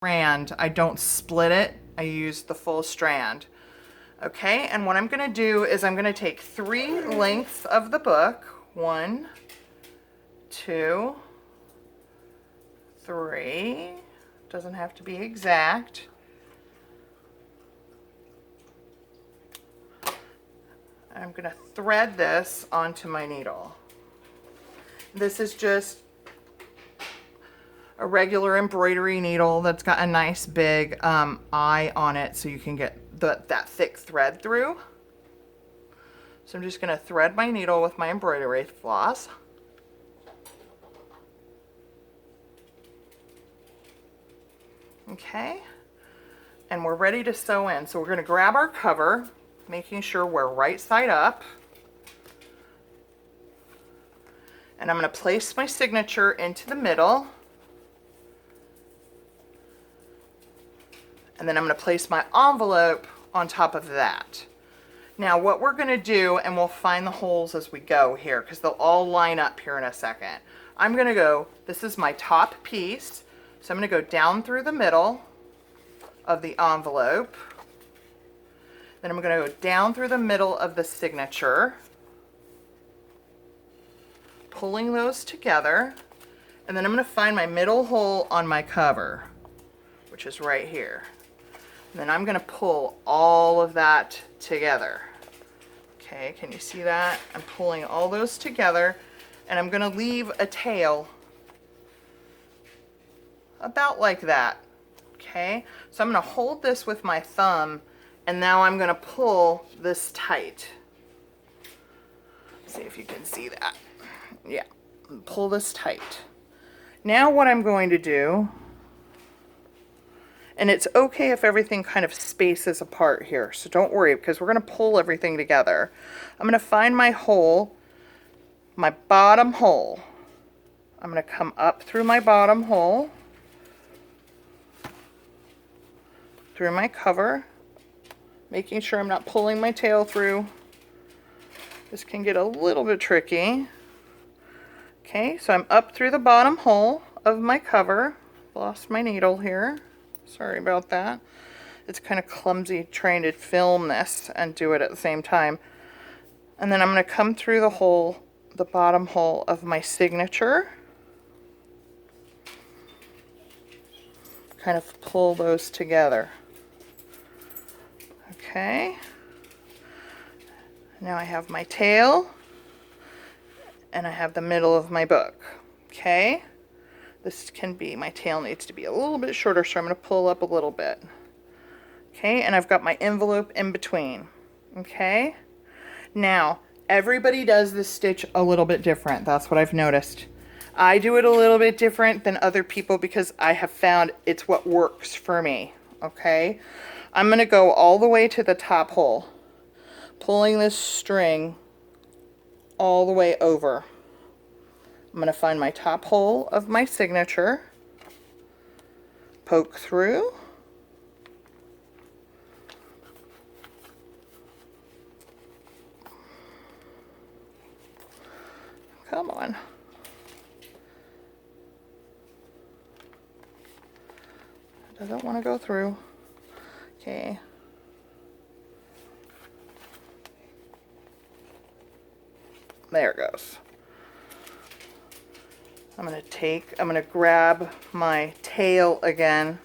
strand. I don't split it. I use the full strand. Okay, and what I'm going to do is I'm going to take 3 lengths of the book. 1, 2, 3. Doesn't have to be exact. I'm going to thread this onto my needle. This is just a regular embroidery needle that's got a nice big eye on it so you can get that thick thread through. So I'm just going to thread my needle with my embroidery floss. Okay, and we're ready to sew in. So we're going to grab our cover, making sure we're right side up. And I'm going to place my signature into the middle. And then I'm going to place my envelope on top of that. Now what we're going to do, and we'll find the holes as we go here because they'll all line up here in a second. I'm going to go, this is my top piece, so I'm going to go down through the middle of the envelope. Then I'm going to go down through the middle of the signature, pulling those together, and then I'm going to find my middle hole on my cover, which is right here. And then I'm going to pull all of that together. Okay, can you see that? I'm pulling all those together, and I'm going to leave a tail about like that. Okay, so I'm going to hold this with my thumb, and now I'm going to pull this tight. See if you can see that. Yeah, pull this tight. Now what I'm going to do, and it's okay if everything kind of spaces apart here, so don't worry because we're going to pull everything together. I'm going to find my hole, my bottom hole. I'm going to come up through my bottom hole, through my cover, making sure I'm not pulling my tail through. This can get a little bit tricky. Okay, so I'm up through the bottom hole of my cover. Lost my needle here. Sorry about that. It's kind of clumsy trying to film this and do it at the same time. And then I'm going to come through the hole, the bottom hole of my signature. Kind of pull those together. Okay. Now I have my tail, and I have the middle of my book. Okay. This can be, my tail needs to be a little bit shorter, so I'm going to pull up a little bit. Okay, and I've got my envelope in between. Okay, now everybody does this stitch a little bit different. That's what I've noticed. I do it a little bit different than other people because I have found it's what works for me. Okay, I'm going to go all the way to the top hole, pulling this string all the way over. I'm going to find my top hole of my signature, poke through, come on, doesn't want to go through. Okay, there it goes. I'm going to grab my tail again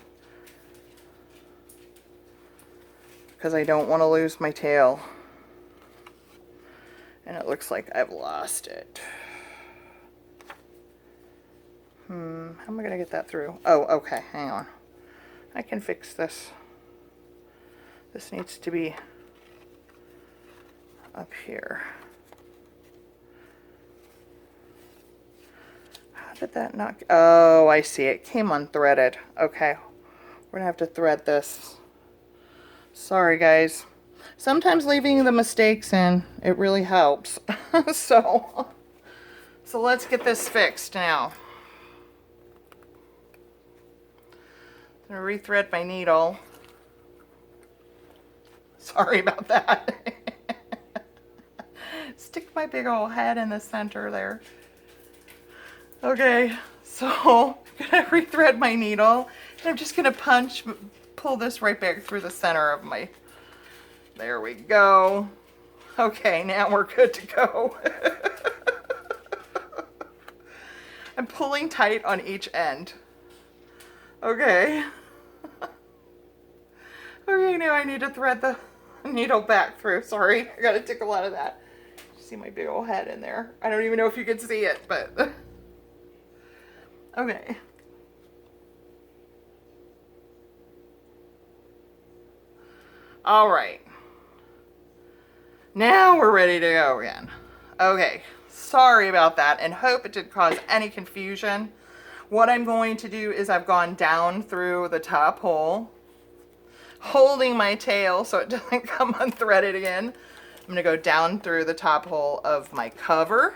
because I don't want to lose my tail. And it looks like I've lost it. How am I going to get that through? Oh, okay, hang on. I can fix this. This needs to be up here. Did that not? Oh, I see. It came unthreaded. Okay. We're gonna have to thread this. Sorry, guys. Sometimes leaving the mistakes in, it really helps. So let's get this fixed now. I'm gonna rethread my needle. Sorry about that. Stick my big old head in the center there. Okay, so I'm gonna rethread my needle, I'm just gonna pull this right back through the center of my, there we go. Okay, now we're good to go. I'm pulling tight on each end. Okay. Okay, now I need to thread the needle back through. Sorry, I gotta take a lot of that. See my big old head in there. I don't even know if you can see it, but okay. All right. Now we're ready to go again. Okay, sorry about that, and hope it didn't cause any confusion. What I'm going to do is I've gone down through the top hole, holding my tail so it doesn't come unthreaded again. I'm going to go down through the top hole of my cover.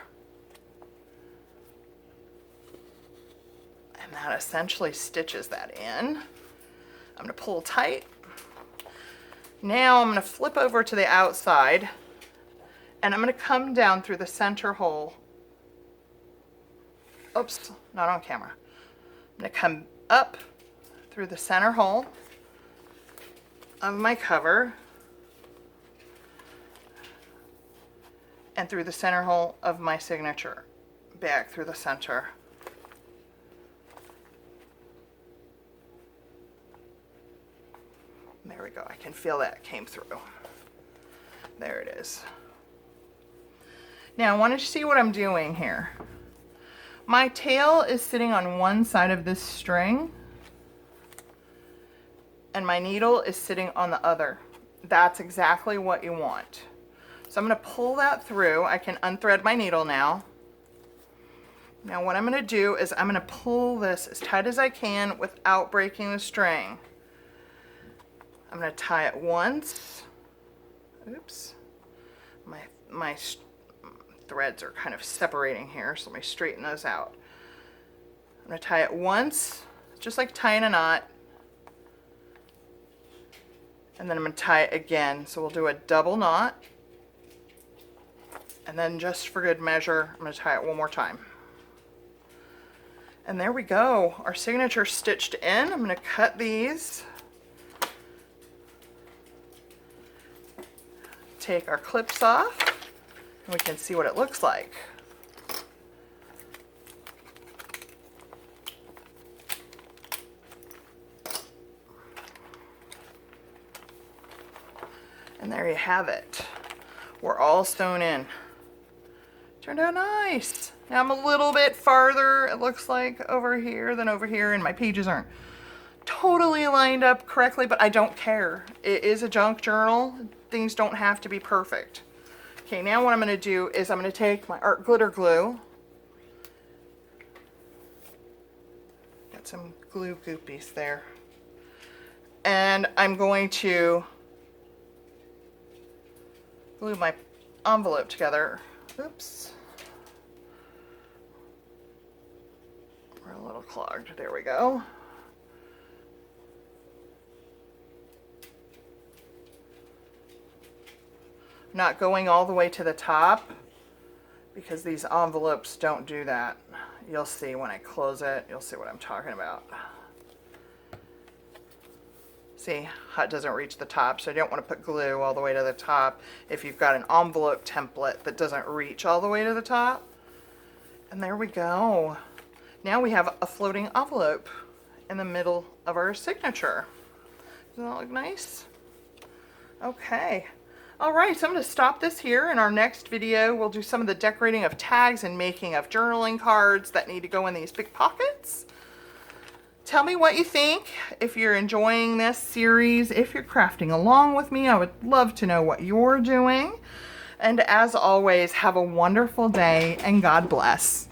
And that essentially stitches that in. I'm going to pull tight. Now I'm going to flip over to the outside, and I'm going to come down through the center hole. Oops, not on camera. I'm going to come up through the center hole of my cover and through the center hole of my signature, back through the center. There we go. I can feel that came through. There it is. Now I want you to see what I'm doing here. My tail is sitting on one side of this string and my needle is sitting on the other. That's exactly what you want. So I'm going to pull that through. I can unthread my needle now. Now what I'm going to do is I'm going to pull this as tight as I can without breaking the string. I'm going to tie it once. Oops. My threads are kind of separating here, so let me straighten those out. I'm going to tie it once, just like tying a knot. And then I'm going to tie it again. So we'll do a double knot. And then just for good measure, I'm going to tie it one more time. And there we go. Our signature stitched in. I'm going to cut these. Take our clips off, and we can see what it looks like. And there you have it. We're all sewn in. Turned out nice. Now I'm a little bit farther, it looks like, over here than over here, and my pages aren't totally lined up correctly, but I don't care. It is a junk journal. Things don't have to be perfect. Okay, now what I'm going to do is I'm going to take my art glitter glue. Got some glue goopies there. And I'm going to glue my envelope together. Oops. We're a little clogged. There we go. Not going all the way to the top because these envelopes don't do that. You'll see when I close it, you'll see what I'm talking about. See how it doesn't reach the top, so you don't want to put glue all the way to the top if you've got an envelope template that doesn't reach all the way to the top. And there we go. Now we have a floating envelope in the middle of our signature. Doesn't that look nice? Okay. All right, so I'm going to stop this here. In our next video, we'll do some of the decorating of tags and making of journaling cards that need to go in these big pockets. Tell me what you think. If you're enjoying this series, if you're crafting along with me, I would love to know what you're doing. And as always, have a wonderful day and God bless.